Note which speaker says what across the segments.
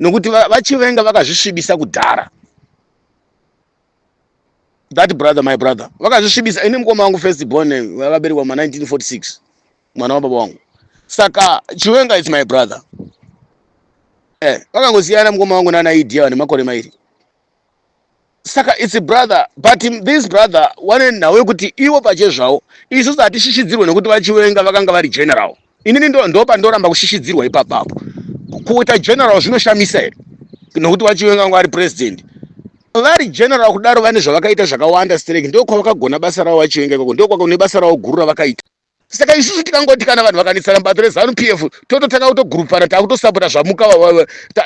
Speaker 1: nokuti vachivenga vakazvisvibisa kudhara. That brother, my brother, vakazvisvibisa. Ini mukoma wangu first born vakaberekwa ma 1946, mwana wa baba wangu. Saka Chiwenga is my brother. Vakangosiyana mukoma wangu nana Idia nemakore mairi. Saka it's a brother, but this brother wane nawe kuti iwo pachezvawo isusu hatishishidzirwe nokuti vachiwenga vakanga vari general. Inini ndo pandoramba kushishidzirwa ipapapo. Kuita general zvinoshamisa here nokuti vachiwenga vanga vari president. Vari general kudaro vane zvavakaita zvakawanda strike, ndiko kwavakagona basa ravo vachiwenga ikoko, ndiko kwakune basa ravo guru ravakaita. Saka isusu tikangoti kana vanhu vakanetsana bato reZANU PF tototanga kutogurupana takutosapota zvamuka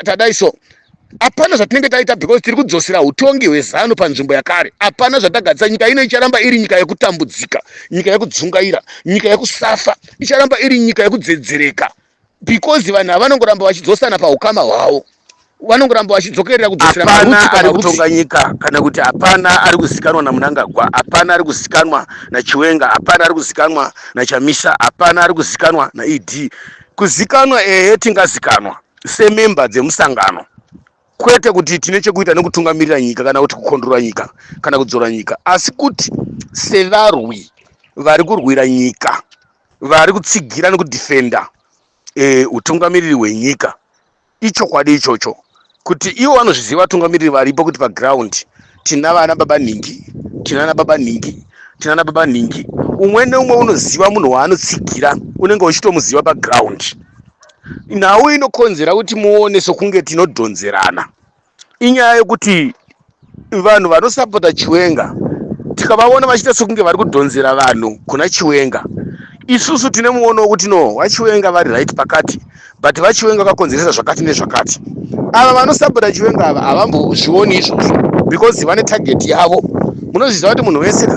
Speaker 1: tadai so. Hapana zvatinenge taita because tiri kudzosera utongi hweZANU panzvimbo yakare. Hapana zvatagadza nyika ino icharamba iri nyika yekutambudzika, nyika yekudzungaira, nyika yekusafa, icharamba iri nyika yekudzedzereka because vanhu vanongoramba vachidzosana paukama hwavo. Vanongoramba vachidzokerera kudzosera marutsi kana kutonga nyika, kana kuti hapana ari kuzikanwa naMnangagwa, hapana ari kuzikanwa naChiwenga, hapana ari kuzikanwa naChamisa, hapana ari kuzikanwa naED. Kuzikanwa tingazikanwa sememba dzemusangano, kwete kuti tine chekuita nekutungamirira nyika kana kuti kukondora nyika kana kudzora nyika, asi kuti sevarwi vari kurwira nyika, vari kutsigira nekudhifenda utungamiriri hwenyika. Ichokwadi ichocho kuti ivo vanozviziva vatungamiriri varipo kuti paground tina vana baba Ningi, tina baba Ningi, tina baba Ningi. Umwe neumwe unoziva munhu waanotsigira, unenge uchitomuziva paground. Nhau inokonzera kuti muone sokunge tinodhonzerana. Inyaya yekuti vanhu vanosapota Chiwenga tikavaona vachiita sokunge vari kudhonzera vanhu kuna Chiwenga, isusu tine muono wekuti no, vaChiwenga vari right pakati, but vaChiwenga vakakonzeresa zvakati nezvakati. Ava vanosapota Chiwenga ava havambozvioni izvozvo because vane target yavo. Munozviziva kuti munhu wese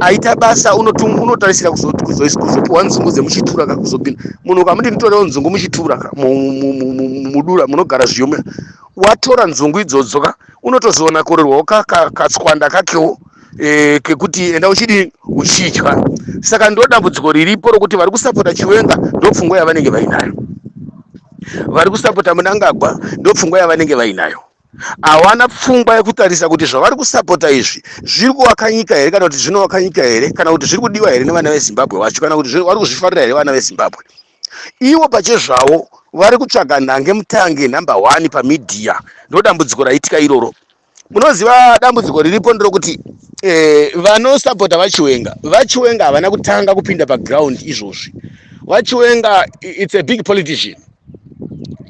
Speaker 1: aita basa unotarisira kuzopiwa nzungu dzemuchitura kuzopinda. Munhu ukamuti nditorewo nzungu muchitura mudura munogara zviyome, watora nzungu idzodzo unotozoona korerwawo katswanda kakewo kekuti enda uchidya. Saka ndo dambudziko riripo rokuti vari kusapota Chiwenga ndo pfungwa yavanenge vainayo, vari kusapota Mnangagwa ndo pfungwa yavanenge vainayo. Hawana pfungwa yekutarisa kuti zvavari kusapota izvi zviri kuvaka nyika here, kana kuti zvinovaka nyika here, kana kuti zviri kudiwa here nevana veZimbabwe vacho, kana kuti vari kuzvifarira here vana veZimbabwe. Ivo pachezvavo vari kutsvaga nhange mutange number 1 pamidhiya. Ndo dambudziko raitika iroro. Munoziva dambudziko riripo nderokuti vanosapota vaChiwenga havana kutanga kupinda paground izvozvi. vaChiwenga it's a big politician.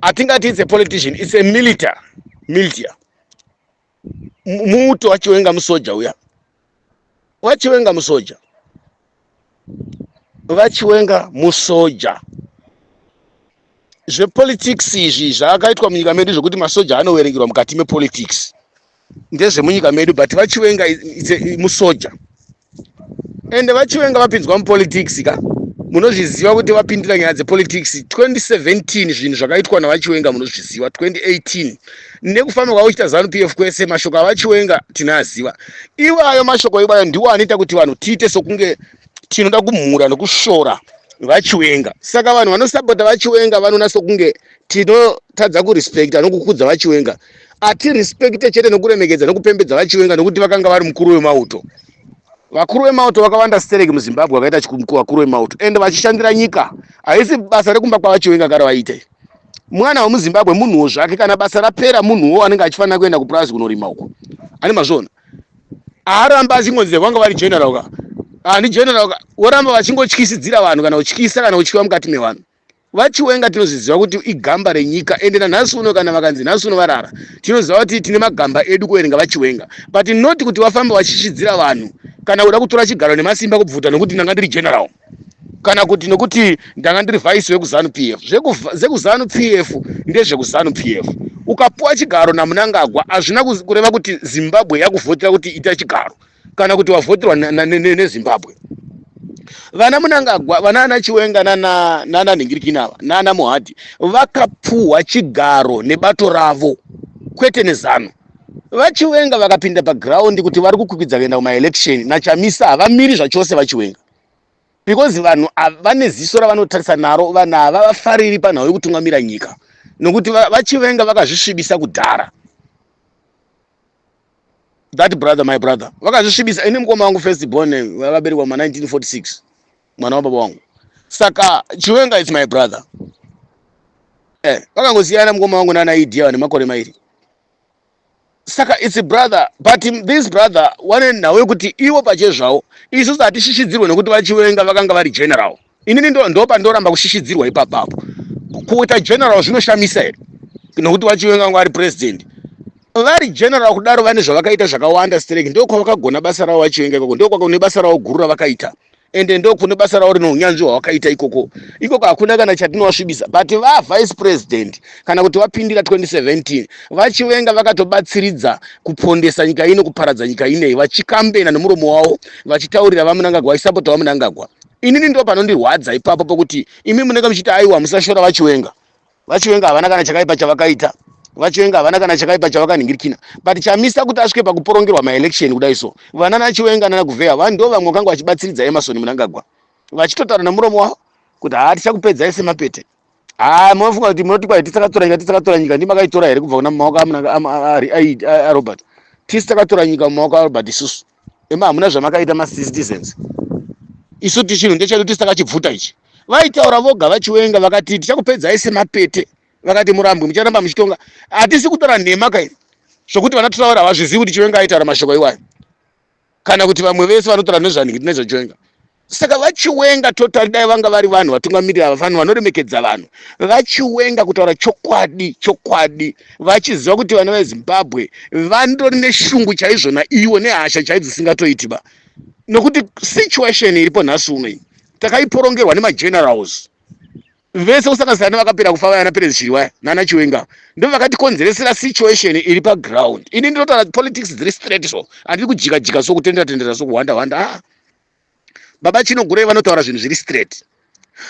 Speaker 1: Atingati it's a politician, it's a military. Muto vaChiwenga musoja uya. vaChiwenga musoja. vaChiwenga musoja. Zvepolitics izvi zvakaitwa munyika medu zvokuti masoja anowerengerwa mukati mepolitics. Ndezvemunyika medu, but vaChiwenga musoja. Ende vaChiwenga vapinzwa mupolitics ka. Munozviziva kuti vapindira nyaya dzepolitics 2017 zvinhu zvakaitwa navaChiwenga munozviziva. 2018 nekufamba kwavo kuita ZANU PF kwese mashoko avaChiwenga tinaziva. Iwayo mashoko iwayo ndiwo anoita kuti vanhu tiite sokunge tinoda kumhura nokushora vaChiwenga. Saka vanhu vanosapota vaChiwenga vanonasa kunge tinotadza kurespekta nokukudza vaChiwenga. Atirespekte chete nokuremekedza nokupembedza vaChiwenga nokuti vakanga vari mukuru wemauto. Vakuru vemauto vakawanda stereki muZimbabwe vakaita vakuru vemauto ende vachishandira nyika. Haisi basa rekumba kwavaChiwenga kare vaite. Mwana wemuZimbabwe munhuwo zvake, kana basa rapera munhuwo anenge achifanira kuenda kupurazi kunorima uko. Ani mazvona. Aramba achingonzera vanga vari general ka. Ani general ka. Oramba vachingotyisidzira vanhu kana utyisa kana utyiwa mukati mevanhu. vaChiwenga tinozviziva kuti igamba renyika ende nanhasi uno kana vakanzi nhasi uno varara. Tinoziva kuti tine magamba edu kuverenga vaChiwenga. But not kuti vafamba vachishidzira vanhu kana uda kutora chigaro nemasimba kubvuta nokuti ndanga ndiri general. Kana kuti nokuti ndanga ndiri vice wekuZANU PF. ZekuZANU PF ndezvekuZANU PF. Ukapuwa chigaro naMnangagwa hazvina kureva kuti Zimbabwe yakuvhotera kuti ita chigaro kana kuti wavhoterwa neZimbabwe. Vana Mnangagwa, vana Chiwenga nana Ningirikinava, nana Mohadi vakapuwa chigaro nebato ravo kwete neZANU. vaChiwenga vakapinda paground kuti vari kukwikwidzwa kuenda kumaelection naChamisa havamiri zvachose vaChiwenga. Because vanhu vane ziso ravanotarisa naro, vanhu havafariri panhau yekutungamira nyika. nokuti vachivenga vakazvisvibisa kudhara. That brother, my brother, vakazvisvibisa. Ini mukoma wangu first born vakaberekwa ma 1946, mwana wa baba wangu. Saka Chiwenga is my brother. Vakangosiyana mukoma wangu nana Idia nemakore mairi. Saka it's a brother, but this brother wanenhawe kuti iwo pachezvavo isusu hatishishidzirwe nekuti vachivenga vakanga vari general. Inini ndo pandoramba kushishidzirwa ipapapo. Kuita general zvinoshamisa here nokuti vachivenga vanga vari president. Vari general kudaro vane zvavakaita zvakawanda strike, ndiko kwavakagona basa ravo vachivenga ikoko, ndiko kwakune basa ravo guru ravakaita, ende ndiko kune basa ravo rino unyanzvi hwavakaita ikoko. Ikoko hakuna kana chatinovasvibisa, but vice president kana kuti vapindira 2017 vachivenga vakatobatsiridza kupondesa nyika ino, kuparadza nyika inei, vachikambena nemuromo wavo vachitaurira vaMnangagwa, vaisapota vaMnangagwa. Inini ndo panondirwadza ipapo pokuti imi munenge muchiti aiwa musashora vachivenga. Vachivenga havana kana chakaipa chavakaita, vachivenga havana kana chakaipa chavakanhingirikina, but chamisa kuti asvike pakuporongerwa maelection kudai so, vana nachivenga nana Guvea vanhu ndo vamwe vakanga vachibatsiridza Emerson Mnangagwa vachitotaura nemuromo wavo kuti tichakupedza ese mapete. Munofunga kuti munoti kwai tisakatora nyika ndimakaitora here kubva kuna mumaoko aRobert? Tisi takatora nyika mumaoko aRobert isusu. Hamuna zvamakaita macitizens. Isu tichinhu ndechedu tisi takachibvuta ichi. Vaitaura voga vachivenga vakati tichakupedza ese mapete. Vakati Murambwe mucharamba muchitonga. Hatisi kutora nhema kaini zvokuti vanatotaura havazvizivi kuti Chiwenga aitaura mashoko iwayo, kana kuti vamwe vese vanotaura nezvanhingiti nezvaChiwenga. Saka vachiwenga totally dai vanga vari vanhu vatungamirira vanhu vanoremekedza vanhu, vachiwenga kutaura chokwadi vachiziva kuti vana veZimbabwe vandori neshungu chaizvo naivo nehasha chaidzo dzisingatoitiba, nokuti situation iripo nhasi uno iyi takaiporongerwa nemagenerals vese kusanganisira nevakapera kufa vayana Perez Chiriwaya nana Chiwenga ndo vakatikonzeresera situation iri paground. Ini ndinotaura politics dziri straight so, handiri kujika so kutendera so kuwanda. Baba Chinogure vanotaura zvinhu zviri straight.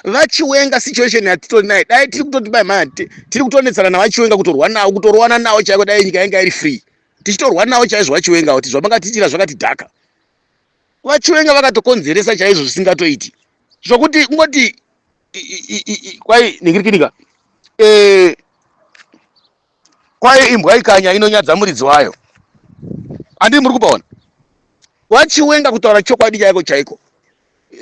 Speaker 1: Vachiwenga situation yatitori nayo dai tiri kutoti bai mate tiri kutonetsana navachiwenga kutorwana nawo chaiko dai nyika yanga iri free, tichitorwa nawo chaizvo vachiwenga kuti zvamangatiitira zvakatidhaka. Vachiwenga vakatokonzeresa chaizvo zvisingatoiti zvokuti ngoti kwai ningirikinika kwai imbwa ikanya inonyadza muridzi wayo. Handii muri kupaona? Vachiwenga kutaura chokwadi chaiko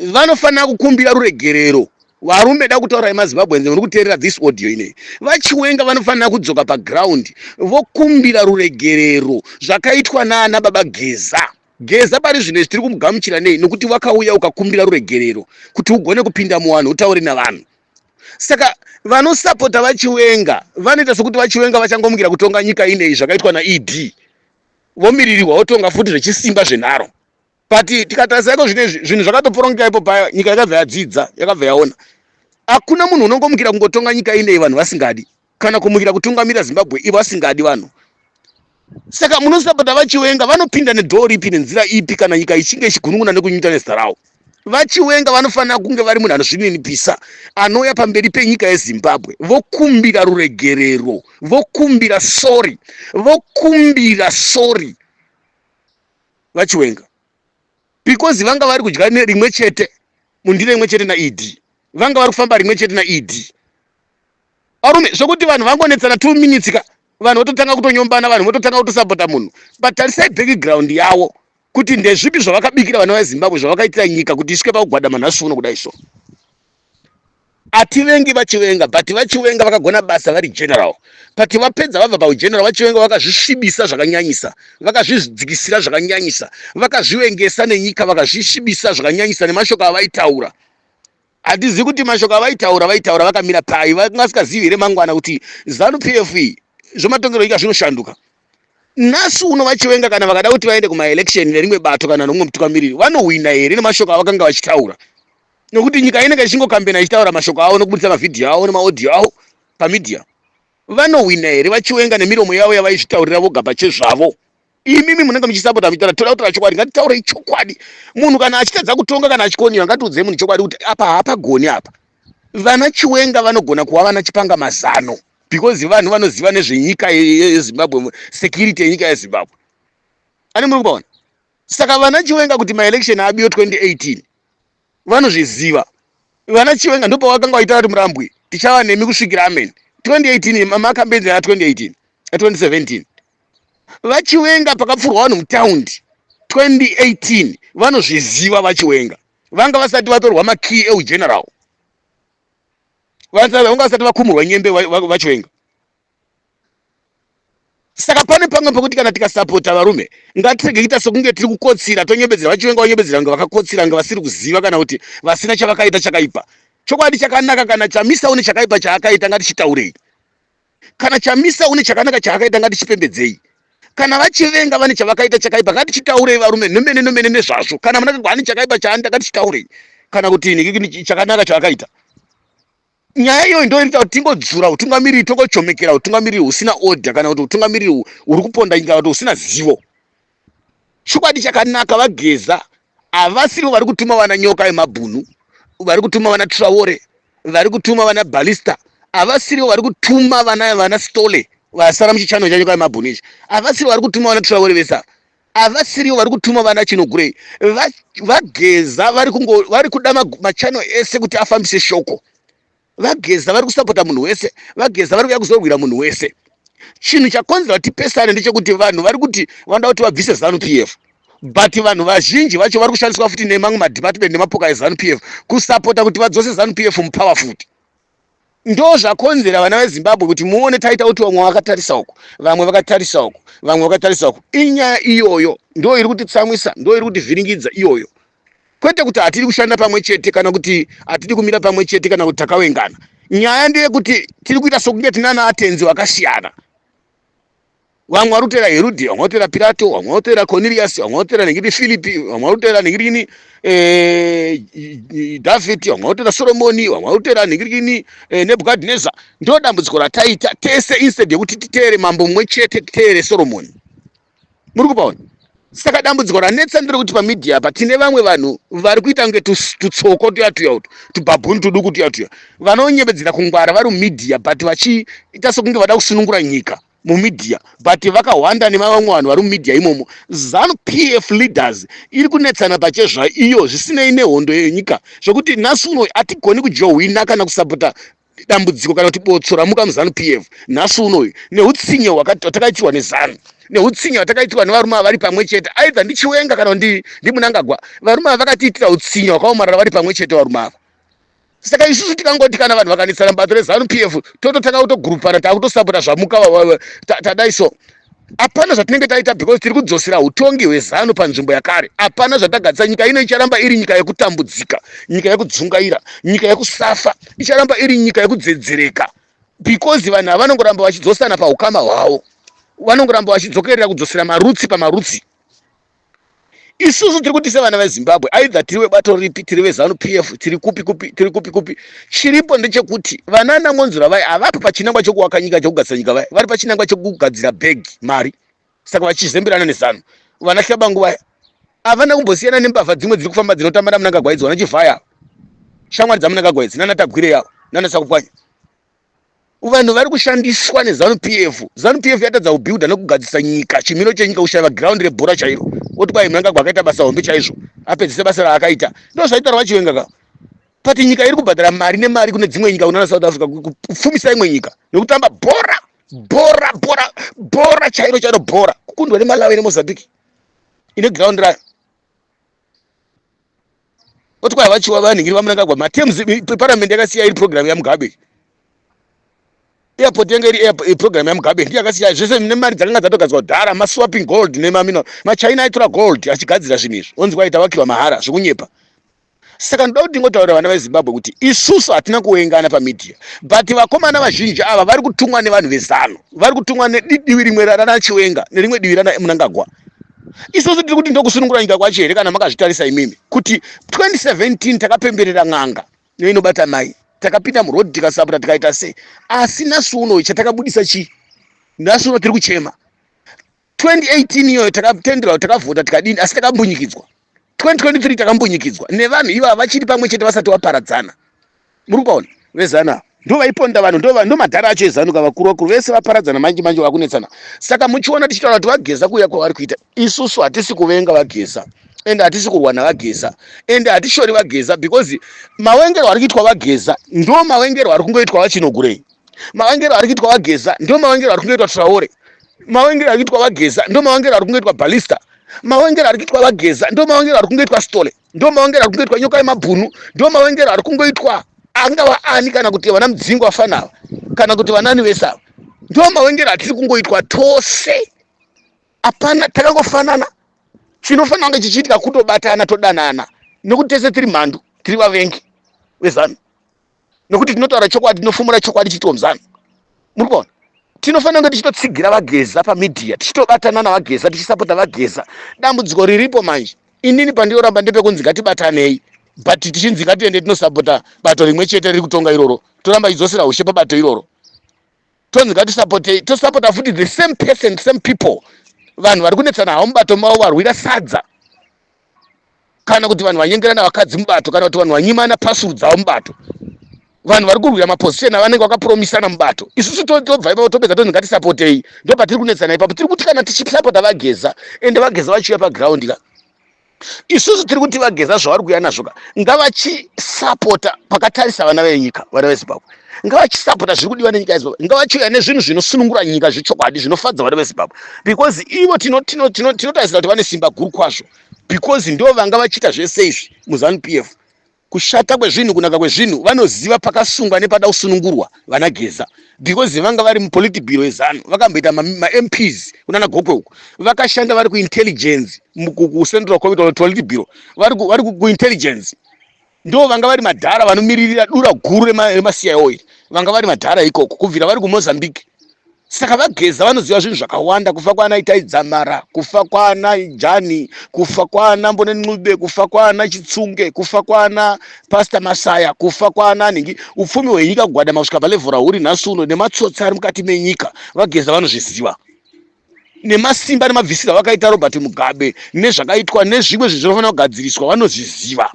Speaker 1: vanofanira kukumbira ruregerero. Varume da kutaura emaZimbabwe muri kuteerera this audio inei, vachiwenga vanofanira kudzoka paground vokumbira ruregerero zvakaitwa naana baba Geza pari zvino tiri kumugamuchira nei nokuti wakauya ukakumbira ruregerero kuti ugone kupinda muvanhu utaure navanhu. Saka vanosapota vachiwenga vanoita sokuti vachiwenga vachangomukira kutonga nyika inei zvakaitwa naED, vomiririrwa votonga futi zvechisimba zvenharo. But tikatarisa iko zvinhu zvakatoporongeka ipo paya, nyika yakabva yadzidza, yakabva yaona hakuna munhu unongomukira kungotonga nyika inei vanhu vasingadi, kana kumukira kutungamira Zimbabwe ivo vasingadi vanhu. Saka munosapota vachiwenga vanopinda nedhoo ripi nenzira ipi kana nyika ichinge ichigunun'una nekunyunyuta nezita ravo. Vachiwenga vanofanira kunge vari munhu anozvininipisa anouya pamberi penyika yeZimbabwe vokumbira ruregerero, vokumbira sorry vachiwenga, because vanga vari kudya rimwe chete mundiro imwe chete naED, vanga vari kufamba rimwe chete naED. Arume zvokuti vanhu vangonetsana 2 minutes vanhu vototanga kutonyombana, vanhu vototanga kutosapota munhu, but tarisai background yavo kuti ndezvipi zvavakabikira vana veZimbabwe zvavakaitira nyika kuti isvike pakugwadama nhasi uno kudai so. Hativengi vachiwenga, but vachiwenga vakagona basa vari general, but vapedza vabva paugeneral vachiwenga vakazvisvibisa zvakanyanyisa, vakazvidzikisira zvakanyanyisa, vakazvivengesa nenyika vakazvisvibisa zvakanyanyisa nemashoko avaitaura. Hatizivi kuti mashoko avaitaura vakamira pai, vasingazivi here mangwana kuti ZANU-PF zvomatongero nyika zvinoshanduka. Nhasi uno vachiwenga kana vakada kuti vaende kumaelection nerimwe bato kana nomumwe mutungamiriri vanohwina here nemashoko avakanga vachitaura, nokuti nyika inenge ichingokambena ichitaura mashoko avo nokubudisa mavhidhiyo avo nemaaudio avo pamedia. Vanohwina here vachiwenga nemiromo yavo yavaizvitaurira voga pachezvavo? Imimi munenge muchisapota muchitaura toda kutaura chokwadi, ngatitaurei chokwadi. Munhu kana achitadza kutonga kana achikoniwa ngatiudzei munhu chokwadi kuti apa hapagoni apa. Vana Chiwenga vanogona kuva vana chipanga mazano because vanhu vanoziva nezvenyika yeZimbabwe, security yenyika yeZimbabwe. Ani muri kupaona? Saka vana Chiwenga kuti maelection abiyo 2018 vanozviziva. Vana Chiwenga ndipo vakanga vaitaura kuti Murambwe tichava nemi kusvikira amen, 2018 makambenzi ya 2018 2017 vachiwenga pakapfurwa vanhu mutaundi 2018 vanozviziva vachiwenga vanga vasati vatorwa makey eugeneral vanga vasati vakumurwa nyembe vachiwenga. Saka pane pamwe pekuti kana tikasapota varume ngatirege kuita sokunge tiri kukotsira tonyembedzera vachiwenga vanyembedzera nga vakakotsira nga vasiri kuziva kana kuti vasina chavakaita chakaipa. Chokwadi chakanaka kana chamisa une chakaipa chaakaita ngatichitaurei, kana chamisa une chakanaka chaakaita ngatichipembedzei, kana vachivenga vane chavakaita chakaipa ngatichitaurei varume nomene nezvazvo. Kana munenge gwani chakaipa chaanda ngatichitaurei, kana kuti ni chakanaka chaakaita. Nyaya iyo ndio inoita kuti tingodzura utungamiriri togochomekera utungamiriri usina order kana kuti utungamiriri uri kuponda nyika kuti usina zivo. Chokwadi chakanaka vageza avasiri vari kutuma vana nyoka yemabhunu, vari kutuma vana Traore, vari kutuma vana Ballista, avasiri vari kutuma vana Stole vasara muchichano cha nyoka yemabhunu ichi, avasiri vari kutuma vana Traore vesa, avasiri vari kutuma vana Chinogurei. Vageza vari kuda machano ese kuti afambise shoko, vageza vari kusapota munhu wese, vageza vari kuya kuzorwira munhu wese. Chinhu chakonzera tipesane ndechekuti vanhu vari kuti vanoda kuti vabvise ZANU-PF, but vanhu vazhinji vacho vari kushandiswa futi nemamwe madhipatimende nemapoka eZANU-PF kusapota kuti vadzose ZANU-PF mupower futi. Ndo zvakonzera vana veZimbabwe kuti muone taita kuti vamwe vakatarisa uko, vamwe vakatarisa uko, vamwe vakatarisa uko. Inyaya iyoyo ndo iri kutitsamwisa, ndo iri kutivhiringidza iyoyo. Kwete kuti hatiri kushanda pamwe chete kana kuti hatiri kumira pamwe chete kana kuti takawengana. Nyaya ndeyekuti tiri kuita sokunge tinana atenzi vakasiyana. Vamwe vari kutera Herudi, vamwe vatera Pilato, vamwe vatera Cornelius, vamwe vatera nengiri Philipi, vamwe vatera nengiri David, vamwe vatera Solomoni, vamwe vatera nengiri Nebukadnezar. Ndo dambudziko rataita tese instead yekuti titere mambo mumwe chete, titere Solomoni. Muri kupaona? Saka dambudziko ranetsa ndiro kuti pamedia apa tine vamwe vanhu vari kuita kunge tutsoko tuyatuya utu tubhabhuni tuduku tuyatuya vanonyembedzera kungwara vari mumedia but vachiita sokunge vada kusunungura nyika mumedia but vakahwanda nemavamwe vanhu vari mumedia imomo. ZANU-PF leaders iri kunetsana pachezva iyo zvisinei nehondo yenyika zvokuti nhasi uno hatigoni kujohwina kana kusapota dambudziko kana kuti botsora muka muZANU-PF nhasi unoyu neutsinye hwatakaitirwa neZANU, neutsinye hwatakaitirwa nevarume vari pamwe chete, aidha ndichiwenga kana ndi Munangagwa. Varume vakatiitira utsinye hwakaomarara vari pamwe chete varume ava. Saka isusu tikangoti kana vanhu vakanetsana mubato reZANU-PF tototanga kutogurupana takutosapota zvamuka tadai so. Hapana zvatinenge taita because tiri kudzosera utongi hweZANU panzvimbo yakare. Hapana zvatagadzira. Nyika ino icharamba iri nyika yekutambudzika, nyika yekudzungaira, nyika yekusafa, icharamba iri nyika yekudzedzereka because vanhu ava vanongoramba vachidzosana paukama hwavo, vanongoramba vachidzokerera kudzosera marutsi pamarutsi. Isusu tiri kuti sevana veZimbabwe aidha tiri webato ripi, tiri veZANU-PF, tiri kupi. Chiripo ndechekuti vanana Monzura vai avapo pachinangwa chekuwaka nyika chekugadzira nyika vai, vari pachinangwa chekugadzira bhegi mari. Saka vachizemberana neZANU. Vana Shabangu vai havana kumbosiyana nembavha dzimwe dziri kufamba dzinotambira Munangagwa idzi, vanachivhaya shamwari dzaMunangagwa idzi nana Tagwire yavo nana Sakupwanya. Vanhu vari kushandiswa neZANU-PF. ZANU-PF yatadza kubuilda nekugadzisa nyika, chimiro chenyika kushava ground rebhora chairo. Oti kwai Munangagwa akaita basa hombe chaizvo, apedzise basa raakaita. Ndo zvaitarwa Chiwenga ka. Pati nyika iri kubhadhara mari nemari kune dzimwe nyika kunana South Africa kupfumisa imwe nyika nekutamba bhora chairo bhora kukundwa neMalawi neMozambique ine ground rayo. Oti kwai vachiwa vanhingiri vaMunangagwa matems parliament yakasiya iri program yaMugabe. Airport yanga iri program yaMugabe ndiyo yakasiya zvese nemari dzakanga dzatogadzwa kudhara, maswapping gold nemamino maChina aitora gold achigadzira zvinhu izvi onzi kwaita vakiwa mahara zvokunyepa. Saka ndoda kuti ngotaura vana veZimbabwe kuti isusu hatina kuwengana pamedia but vakomana vazhinji ava vari kutumwa nevanhu veZANU, vari kutumwa nedivi rimwe rana Chiwenga nerimwe divi rana Munangagwa. Isusu tiri kuti ndokusunungura nyika kwacho here kana makazvitarisa imimi kuti 2017 takapemberera n'anga neinobata mai, takapinda murodhi tikasapota tikaita sei, asi nhasi uno chatakabudisa chi, nhasi uno tiri kuchema. 2018 iyoyo takatendera takavhota tikadini asi takambunyikidzwa. 2023 takambunyikidzwa nevanhu iva vachiri pamwe chete vasati vaparadzana. Muri kuona veZANU ndo vaiponda vanhu, ndo madhara acho eZANU vakuru vese vaparadzana manje vakunetsana. Saka muchiona tichitaura kuti vageza kuya kwavari kuita, isusu hatisi kuvenga vageza ende hatisi kurwana vageza ende hatishori vageza because mawengero ari kuitwa vageza ndo mawengero ari kungoitwa vaChinogurei. mavangero ari kuitwa vageza ndio mavangero ari kungoitwa Traore, mavangero ari kuitwa vageza ndio mavangero ari kungoitwa Balista, mavangero ari kuitwa vageza ndio mavangero ari kungoitwa Stole, ndio mavangero ari kungoitwa nyoka yemabhunu, ndio mavangero ari kungoitwa angava ani kana kuti vana mudzingo vafanava kana kuti vanani vese ava, ndio mavangero atiri kungoitwa tose. Hapana takangofanana. Chinofanira kunge chichiitika kutobatana todanana, nokuti tese tiri mhandu, tiri vavengi vezano, nokuti tinotaura chokwadi, tinofumura chokwadi chitomuzano. Muri kuona, tinofanira kunge tichitotsigira vageza pamidhiya, tichitobatana navageza, tichisapota vageza. Dambudziko riripo manje, inini pandinoramba ndepekunzi ngatibatanei, but tichinzi ngatiende tinosapota bato rimwe chete riri kutonga iroro, toramba idzosera ushe pabato iroro. Tonzi ngatisapotei, tosapota futi the same person, same people. Vanhu vari kunetsana havo mubato mavo varwira sadza, kana kuti vanhu vanyengerana vakadzi mubato, kana kuti vanhu vanyimana pasuru dzavo mubato, vanhu vari kurwira maposition avanenge vakapromisana mubato. Isusu tobva ipapo topedza tonzi ngatisapotei, ndo patiri kunetsana ipapo. Tiri kuti kana tichisapota vageza ende vageza vachiuya paground ka, isusu tiri kuti vageza zvavari kuuya nazvo ka ngavachisapota pakatarisa vana venyika, vana veZimbabwe ngavachisapota zviri kudiwa nenyika yeZimbabwe, ngavachiuya nezvinhu zvinosunungura nyika zvechokwadi zvinofadza vana veZimbabwe, because ivo tinotarisira kuti vane simba guru kwazvo, because ndo vanga vachiita zvese izvi muZanu PF. Kushata kwezvinhu, kunaka kwezvinhu vanoziva pakasungwa nepada kusunungurwa vana Geza, because vanga vari mupolitibhiro yeZanu, vakamboita ma-MPs kunana Gokwe uko, vakashanda vari kuintelligence, kucentral committee politibhiro vari kuintelligence, ndo vanga vari madhara vanomiririra dura guru remaCIO, vanga vari madhara ikoko kubvira vari kuMozambique. Saka vageza vanoziva zvinhu zvakawanda, kufa kwana Itai Dzamara, kufa kwana Jani, kufa kwana Mbone Ncube, kufa kwana Chitsunge, kufa kwana Pastor Masaya, kufa kwana ningi upfumi hwenyika kugwada kusvika palevhoro rauri nhasi uno, nematsotsi ari mukati menyika vageza vanozviziva, nemasimba nemabvisiro vakaita Robert Mugabe nezvakaitwa nezvimwe zvinofanira kugadziriswa vanozviziva.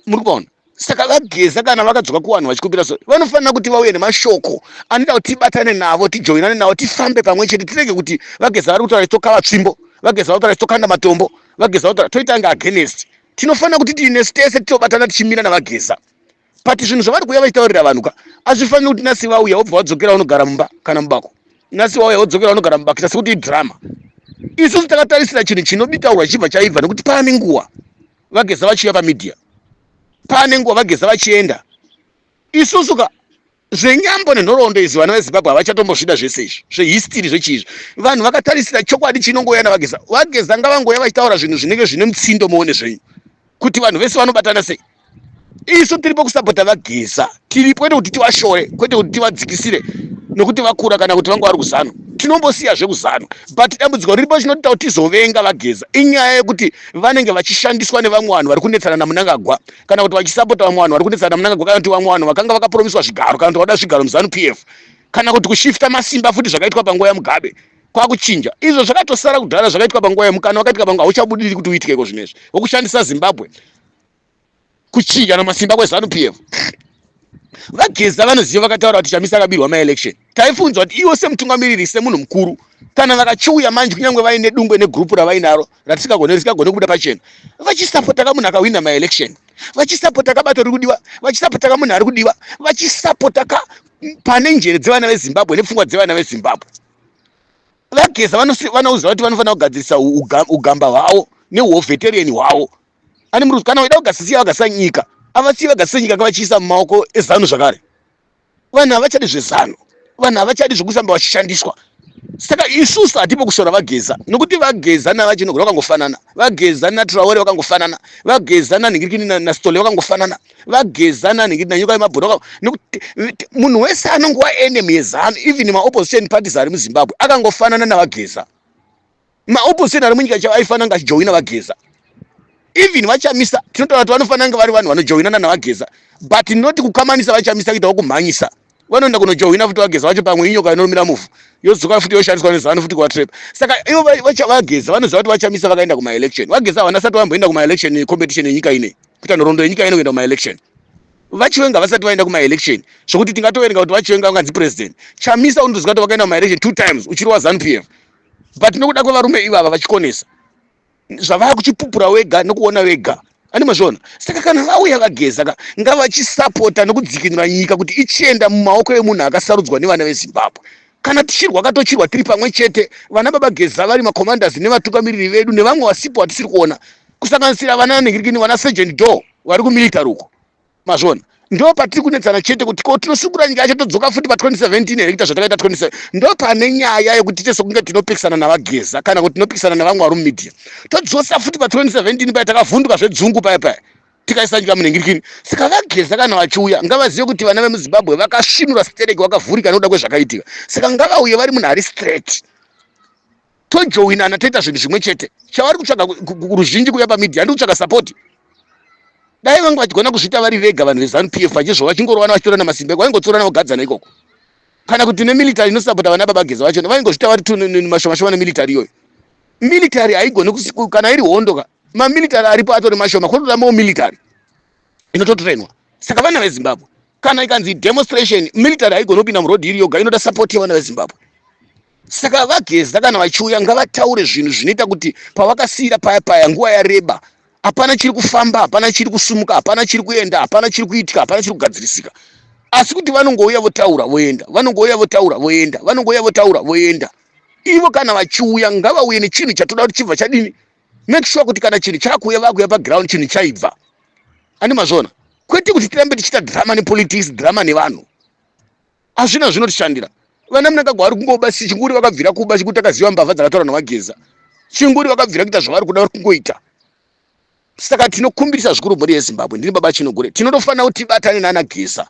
Speaker 1: Muri kuona, saka vageza kana vakadzoka kuvanhu vachikumbira so vanofanira kuti vauye nemashoko anoita kuti tibatane navo, tijoinane navo, tifambe pamwe chete, tirege kuti vageza vari kutaura tokava tsvimbo, vageza vari kutaura tokanda matombo, vageza vari kutaura toita nga against. Tinofanira kuti tine tese titobatana tichimira navageza, but zvinhu zvavari kuuya vachitaurira vanhu ka hazvifaniri kuti nasi vauya wobva wadzokera unogara mumba kana mubako, nasi vauya wodzokera unogara mumba kuita sekuti idhirama. Isusu takatarisira chinhu chinobitaurwa chibva chaibva, nekuti pane nguva vageza vachiuya pamidhiya, pane nguva vageza vachienda. Isusu ka zvenyambo nenhoroondo izvi vana veZimbabwe havachatombozvida zvese izvi zvehistory zvechiizvi, vanhu vakatarisira chokwadi chinongoya navageza. Vageza ngavangoya vachitaura zvinhu zvinenge zvine mutsindo muone zvenyu kuti vanhu vese vanobatana sei. Isu tiripo kusapota vageza, tiripo kwete kuti tivashore, kwete kuti tivadzikisire nokuti vakura kana kuti vanga vari kuZanu, tinombosiyazve kuZanu, but dambudziko riripo chinoita kuti tizovenga vageza inyaya yekuti vanenge vachishandiswa nevamwe vanhu vari kunetsana naMnangagwa, kana kuti vachisapota vamwe vanhu vari kunetsana naMnangagwa, kana kuti vamwe vanhu vakanga vakapromiswa zvigaro, kana kuti vada zvigaro muZanu PF, kana kuti kushifta masimba futi zvakaitwa panguva yaMugabe kwakuchinja. Izvo zvakatosara kudhara zvakaitwa panguva yamukana wakaitika panguva hauchabudiri kuti uitikeko zvinezvi, wokushandisa Zimbabwe kuchinja namasimba kweZanu PF. Vageza vanoziva, vakataura kuti Chamisa akabirwa maelection. Taifunzwa kuti iwo semutungamiriri, semunhu mukuru, kana vakachiuya manje kunyange vaine dungwe negrupu ravainaro ratisingagone kubuda pachena, vachisapota kamunhu akawina maelection, vachisapota kabato riri kudiwa, vachisapota kamunhu ari kudiwa, vachisapota pane njere dzevana veZimbabwe nepfungwa dzevana veZimbabwe. Vageza vanouziva kuti vanofanira kugadzirisa ugamba hwavo neuhovheterieni hwavo. Ani muri kana waida kugasisiya vagasa nyika, avasiyi vagasa nyika ngavachiisa mumaoko eZanu zvakare. Vanhu havachadi zveZanu, vanhu havachadi zvokusamba vachishandiswa. Saka isusu hatipo kushora vageza, nokuti vageza navachinogona vakangofanana, vageza naTraore vakangofanana, vageza naNhingirikini naStole vakangofanana, vageza naNhingirikini nanyika yemabhunu, nokuti munhu wese anenge waenemy yeZanu, even maopposition parties ari muZimbabwe akangofanana navageza. Maopposition ari munyika chavo aifanira kunge achijoina vageza. Even vaChamisa tinotaura kuti vanofanira kunge vari vanhu vanojoinana navageza, but not kukamanisa vaChamisa kuitawo kumhanyisa. Vanoenda kunojoina futi vageza vacho pamwe inyoka inomira muvhu yodzoka futi yoshandiswa neZanu futi kuvatrapa. Saka ivo vageza vanoziva kuti vaChamisa vakaenda kumaelection. Vageza havana sati vamboenda kumaelection yecompetition yenyika ine, kuita nhoroondo yenyika ine kuenda kumaelection. Vachiwenga vasati vaenda kumaelection zvokuti tingatoverenga kuti vachiwenga vanganzi president. Chamisa unotoziva kuti vakaenda kumaelection 2 times uchiri waZanu PF, but nokuda kwevarume ivava vachikonesa zvavaa kuchipupura wega nokuona wega, Ani mazvona. Saka kana vauya vageza ngavachisapota nekudzikinura nyika kuti ichienda mumaoko emunhu akasarudzwa nevana veZimbabwe. Kana tichirwa katochirwa tiri pamwe chete, vana baba Geza vari macommanders nevatugamiriri vedu nevamwe wasipo watisiri kuona, kusanganisira vana Nigirikini, vana Sergeant Doe vari kumilitary uko. Mazvona. Ndo patiri kunetsana chete kuti ko tinosungura nyika yacho todzoka futi pa 2017 here kuita zvatakaita 27. Ndo pane nyaya yekuti tesokunge tinopikisana navageza kana kuti tinopikisana nevamwe vari mumedia. Todzosa futi pa 2017 paya takavhunduka zvedzungu paya tikaisa nyika muNingirikini. Saka vageza kana vachiuya ngavazive kuti vana vemuZimbabwe vakasvinura stereki vakavhurika nokuda kwezvakaitika. Saka ngavauye vari munhu ari straight. Tojoinana toita zvinhu zvimwe chete. Chavari kutsvaga kuruzhinji kuya pamedia handiri kutsvaga support. Dai vangu vachigona kuzvita vari vega vanhu veZANU-PF vachizvo vachingorwana vachitorana masimba vaingotsorana kugadzana ikoko. Kana kuti nemilitary inosapota vana baba Geza vacho vaingozvita vari mashoma nemilitary iyoyo. Military haigoni kana iri hondoka. Mamilitary aripo atori mashoma kwotodawo military inototrainwa. Saka vana veZimbabwe kana ikanzi demonstration military haigoni kupinda murodhi iri yoga, inoda support yevana veZimbabwe. Saka vageza kana vachiuya ngavataure zvinhu zvinoita kuti pavakasira paya nguva yareba hapana chiri kufamba, hapana chiri kusumuka, hapana chiri kuenda, hapana chiri kuitika, hapana chiri kugadzirisika. Asi kuti vanongouya votaura voenda, vanongouya votaura voenda, vanongouya votaura voenda. Ivo kana vachiuya ngavauye nechinhu chatoda kuti chibva chadini. Make sure kuti kana chinhu chakuya vakuya paground chinhu chaibva. Ani mazvona. Kwete kuti tirambe tichita drama nepolitics, drama nevanhu. Hazvina zvinotishandira. Vana munangagwa vari kungobasi chinguri vakabvira kuba chikuti akaziva mbavha dzakatora navageza. Chinguri vakabvira kuita zvavari kuda kungoita. Saka tinokumbirisa zvikuru mhuri yeZimbabwe, ndini baba Chinogure, tinotofanira kuti tibatane nana Geza.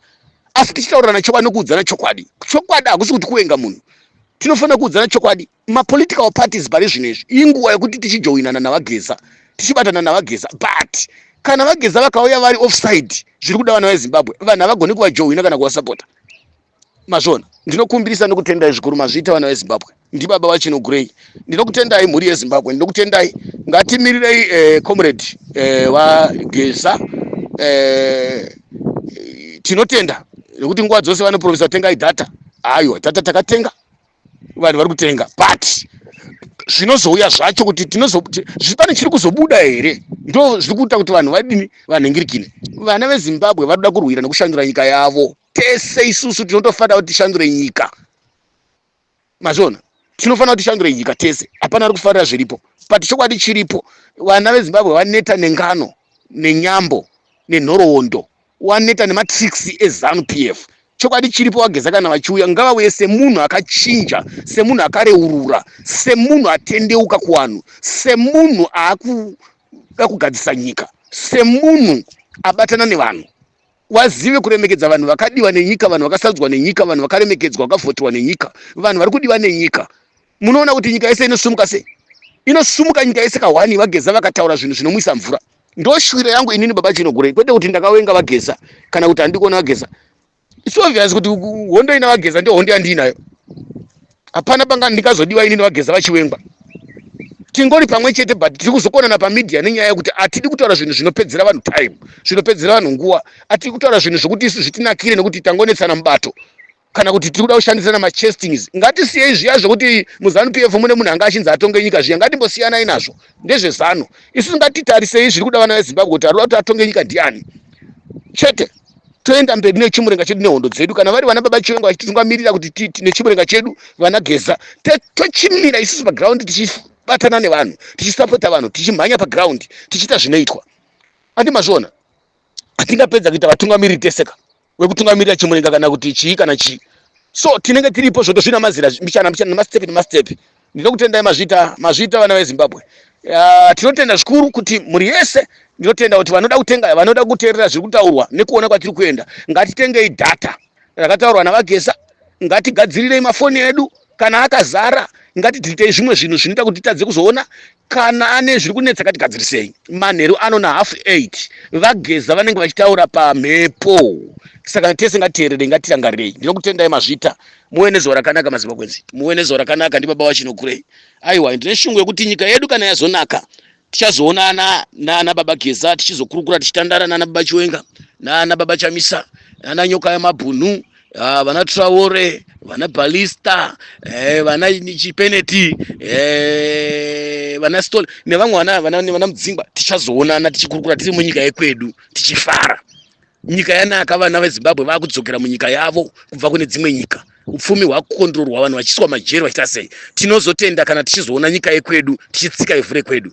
Speaker 1: Asi tichitaurana chokwadi nekuudzana chokwadi. Chokwadi hakusi kuti kuwenga munhu. Tinofanira kuudzana chokwadi. Ma-political parties pari zvinezvi inguva yekuti tichijoinana navageza, tichibatana navageza. But kana vageza vakauya vari offside zviri kuda vana veZimbabwe, vanhu havagoni kuvajoina kana kuvasapota. Mazvona. Ndinokumbirisa nokutendai zvikuru mazviita vana veZimbabwe. Ndi baba vaChinogure. Ndinokutendai mhuri yeZimbabwe, ndinokutendai. Ngatimirirei comrade waGeza, tinotenda nekuti nguva dzose vanopromisa kutengai data. Aiwa, data takatenga, vanhu vari kutenga, but zvinozouya zvacho kuti zvipane chiri kuzobuda here, ndo zviri kuita kuti vanhu vadini vanhingirikine. Vana veZimbabwe varoda kurwira nekushandura nyika yavo. Tese isusu tinotofanira kuti tishandure nyika. Mazvona. Tinofanira kuti tishandure nyika tese. Hapana ari kufarira zviripo. But chokwadi chiripo, vana veZimbabwe vaneta nengano, nenyambo, nenhoroondo, vaneta nematricks eZANU-PF. Chokwadi chiripo vageza kana vachiuya ngavauye semunhu akachinja, semunhu akareurura, semunhu atendeuka kuvanhu, semunhu akuda kugadzisa nyika, semunhu abatana nevanhu. Wazive kuremekedza vanhu vakadiwa nenyika, vanhu vakasarudzwa nenyika, vanhu vakaremekedzwa vakavhotiwa nenyika, vanhu vari kudiwa nenyika. Munoona kuti nyika yese inosumuka sei? Inosumuka nyika yese kahwani vageza vakataura zvinhu zvinomwisa mvura. Ndo shwiro yangu inini baba Chinogure, kwete kuti ndakawenga vageza kana kuti handikuona vageza. It's obvious kuti hondo ina vageza ndio hondo yandinayo. Hapana panga ndikazodiwa inini vageza vachiwengwa. Tingori pamwe chete, but tiri kuzokonana pamedia nenyaya yekuti atidi kutaura zvinhu zvinopedzera vanhu time, zvinopedzera vanhu nguva. Atidi kutaura zvinhu zvokuti isu zvitinakire nekuti tangonetsana mubato kana kuti tiri kuda kushandisana machestings. Ngatisiyei zviya zvokuti muZANU-PF mune munhu anga achinzi atonge nyika zviya, ngatimbosiyanai nazvo. Ndezvezano. Isu ngatitarisei zviri kuda vana veZimbabwe kuti arikuda kuti atonge nyika ndiani. Chete toenda mberi nechimurenga chedu nehondo dzedu. Kana vari vana baba Chiwenga vachititungamirira kuti nechimurenga chedu vana Geza, tochimira isusu paground tichibatana nevanhu, tichisapota vanhu, tichimhanya paground, tichiita zvinoitwa. Andi mazvona. Hatingapedza kuita vatungamiriri teseka wekutungamirira chimurenga kana kuti chii kana chii. So tinenge tiripo zvotozvina mazira michana nemastepi. Ndinokutendai mazvita vana veZimbabwe. Tinotenda zvikuru kuti muri yese, ndinotenda kuti vanoda kutenga, vanoda kuteerera zviri kutaurwa nekuona kwatiri kuenda, ngatitengei data rakataurwa navageza, ngatigadzirirei mafoni edu kana akazara, ngatidziitei zvimwe zvinhu zvinoita kuti titadze kuzoona. Kana ane zviri kunetsa ngatigadzirisei. Manheru anona 7:30 vageza vanenge vachitaura pamhepo. Saka tese ngatiteererei, ngatirangarirei. Ndinokutendai mazvita. Muwe nezuva rakanaka maZimbabwenzi. Muwe nezuva rakanaka, ndi baba vaChinogure. Aiwa, ndine shungu yekuti nyika yedu kana yazonaka tichazoonana nana baba Geza, tichizokurukura tichitandara nana baba Chiwenga, nana baba Chamisa, nana nyoka yamabhunu, vana Traore, vana Ballista, vana Chipeneti, vana Stoli nevamwe vana Mudzingwa tichazoonana tichikurukura tiri munyika yekwedu tichifara. Nyika yanaka, vana veZimbabwe vakudzokera munyika yavo kubva kune dzimwe nyika. Upfumi hwakukondorwa, vanhu vachiswa majeri vachita sei. Tinozotenda kana tichizoona nyika yekwedu tichitsika ivhu rekwedu.